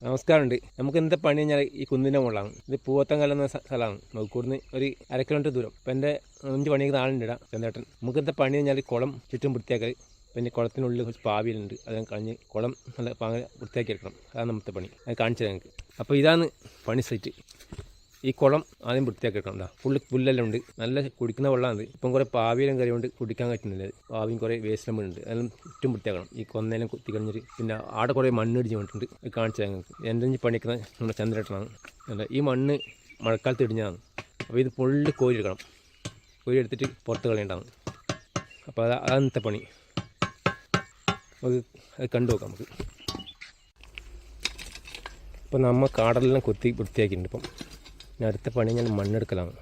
നമസ്കാരമുണ്ട്. നമുക്ക് എന്താ പണി കഴിഞ്ഞാൽ ഈ കുന്നിൻ്റെ മുകളിലാണ്. ഇത് പൂവത്തങ്കൽ എന്ന സ്ഥലമാണ്. നമുക്കൂടുന്ന് ഒരു 1 കിലോമീറ്റർ ദൂരം. അപ്പം എൻ്റെ 5 പണിക്ക് ആളുണ്ട് ഇടാം ചന്ദ്രേട്ടൻ. നമുക്ക് എന്താ പണി കഴിഞ്ഞാൽ കുളം ചുറ്റും വൃത്തിയാക്കൽ. പിന്നെ കുളത്തിനുള്ളിൽ കുറച്ച് പാവിലുണ്ട്, അത് കളഞ്ഞ് കുളം നല്ല വൃത്തിയാക്കി എടുക്കണം. അതാണ് നമ്മുടെ പണി. അത് കാണിച്ചത് ഞങ്ങൾക്ക്. അപ്പോൾ ഇതാണ് പണി സൈറ്റ്. ഈ കുളം ആദ്യം വൃത്തിയാക്കി എടുക്കണം. എന്താ പുല്ലെല്ലാം ഉണ്ട്, നല്ല കുടിക്കുന്ന വെള്ളമാണ്. ഇപ്പം കുറേ പാവിയെല്ലാം കറി കൊണ്ട് കുടിക്കാൻ പറ്റുന്നില്ല. പാവിയും കുറേ വേസ്റ്റ് ഉണ്ട്, അതെല്ലാം ചുറ്റും വൃത്തിയാക്കണം. ഈ കൊന്നേലും കുത്തി കഴിഞ്ഞിട്ട് പിന്നെ ആടെ കുറേ മണ്ണ് ഇടിച്ച് കൊണ്ടിട്ടുണ്ട്. അത് കാണിച്ചത് ഞങ്ങൾക്ക്. എൻ്റെ പണിക്കുന്നത് നമ്മുടെ ചന്ദ്രേട്ടനാണ്. അല്ല, ഈ മണ്ണ് മഴക്കാലത്ത് ഇടിഞ്ഞതാണ്. അപ്പോൾ ഇത് ഫുള്ള് കോരി എടുക്കണം. കോരി എടുത്തിട്ട് പുറത്ത് കളയേണ്ടതാണ്. അപ്പോൾ അതാണത്തെ പണി. അത് കണ്ടു നോക്കാം നമുക്ക്. ഇപ്പോൾ നമ്മൾ കാടെല്ലാം കൊത്തി വൃത്തിയാക്കിയിട്ടുണ്ട്. ഇപ്പം അടുത്ത പണി ഞാൻ മണ്ണെടുക്കലാണ്.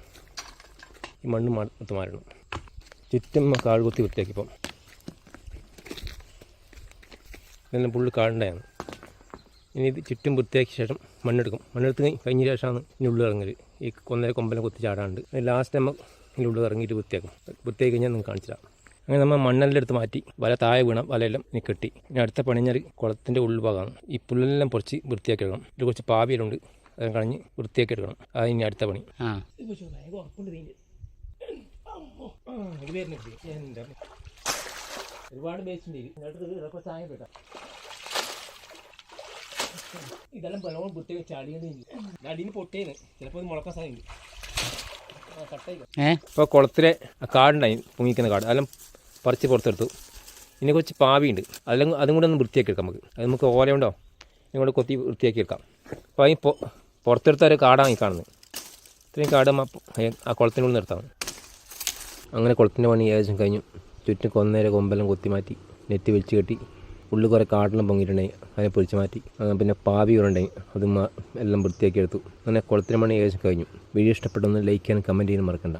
ഈ മണ്ണ് മാറണം. ചുറ്റും കാട് കുത്തി വൃത്തിയാക്കിയപ്പം ഇതെല്ലാം ഫുള്ള് കാടുണ്ടായാണ്. ഇനി ഇത് ചുറ്റും വൃത്തിയാക്കിയ ശേഷം മണ്ണെടുക്കും. മണ്ണെടുത്ത് കഴിഞ്ഞ ശേഷമാണ് ഇനി ഉള്ളിൽ ഇറങ്ങൽ. ഈ കൊമ്പലം കുത്തി ചാടാണ്ട് ലാസ്റ്റ് നമ്മൾ ഇതിൻ്റെ ഉള്ളിൽ ഇറങ്ങിയിട്ട് വൃത്തിയാക്കും. വൃത്തിയാക്കി കഴിഞ്ഞാൽ നിങ്ങൾക്ക് കാണിച്ചു തരാം. അങ്ങനെ നമ്മൾ മണ്ണെല്ലാം എടുത്ത് മാറ്റി വല താഴെ വീണം വലയെല്ലാം ഇനി കെട്ടി. ഇനി അടുത്ത പണിഞ്ഞാൽ കുളത്തിൻ്റെ ഉൾഭാഗമാണ്. ഈ പുല്ലെല്ലാം പൊറിച്ച് വൃത്തിയാക്കി എടുക്കണം. ഇതിൽ കുറച്ച് പാവിയിലുണ്ട്, അത് കളഞ്ഞ് വൃത്തിയാക്കി എടുക്കണം. അത് ഇനി അടുത്ത പണി. ഒരുപാട് ഇതെല്ലാം വെള്ളം വൃത്തിയാക്കി ചാടിയത് അടിയിൽ പൊട്ടിയത് ചിലപ്പോൾ മുളക്കാൻ സാധ്യത. ഇപ്പോൾ കുളത്തിലെ കാടുണ്ടായി, പൊങ്ങിക്കുന്ന കാട്, അതെല്ലാം പറിച്ച് പുറത്തെടുത്തു. ഇനി കുറച്ച് പാവിയുണ്ട്, അതും കൂടെ ഒന്ന് വൃത്തിയാക്കി എടുക്കാം നമുക്ക്. അത് നമുക്ക് ഓലയുണ്ടോ ഇങ്ങോട്ട് കൊത്തി വൃത്തിയാക്കി എടുക്കാം. അപ്പോൾ ഈ പുറത്തെടുത്ത ഒരു കാടാണ് ഈ കാണുന്നത്. ഇത്രയും കാട് ആ കുളത്തിനുള്ളിൽ നിർത്താം. അങ്ങനെ കുളത്തിൻ്റെ പണി ഏകദേശം കഴിഞ്ഞു. ചുറ്റും കൊമ്പെല്ലാം കൊത്തി മാറ്റി നെറ്റ് വലിച്ച് കെട്ടി. ഉള്ളിൽ കുറേ കാടെല്ലാം പൊങ്ങിയിട്ടുണ്ടായി, അതിനെ പൊളിച്ച് മാറ്റി. പിന്നെ പാവി ഉണ്ടായി, അതും എല്ലാം വൃത്തിയാക്കി എടുത്തു. അങ്ങനെ കുളത്തിൻ്റെ പണി ഏകദേശം കഴിഞ്ഞു. വീഡിയോ ഇഷ്ടപ്പെട്ടൊന്ന് ലൈക്ക് ചെയ്യാനും കമൻറ്റ് ചെയ്യാനും മറക്കണ്ട.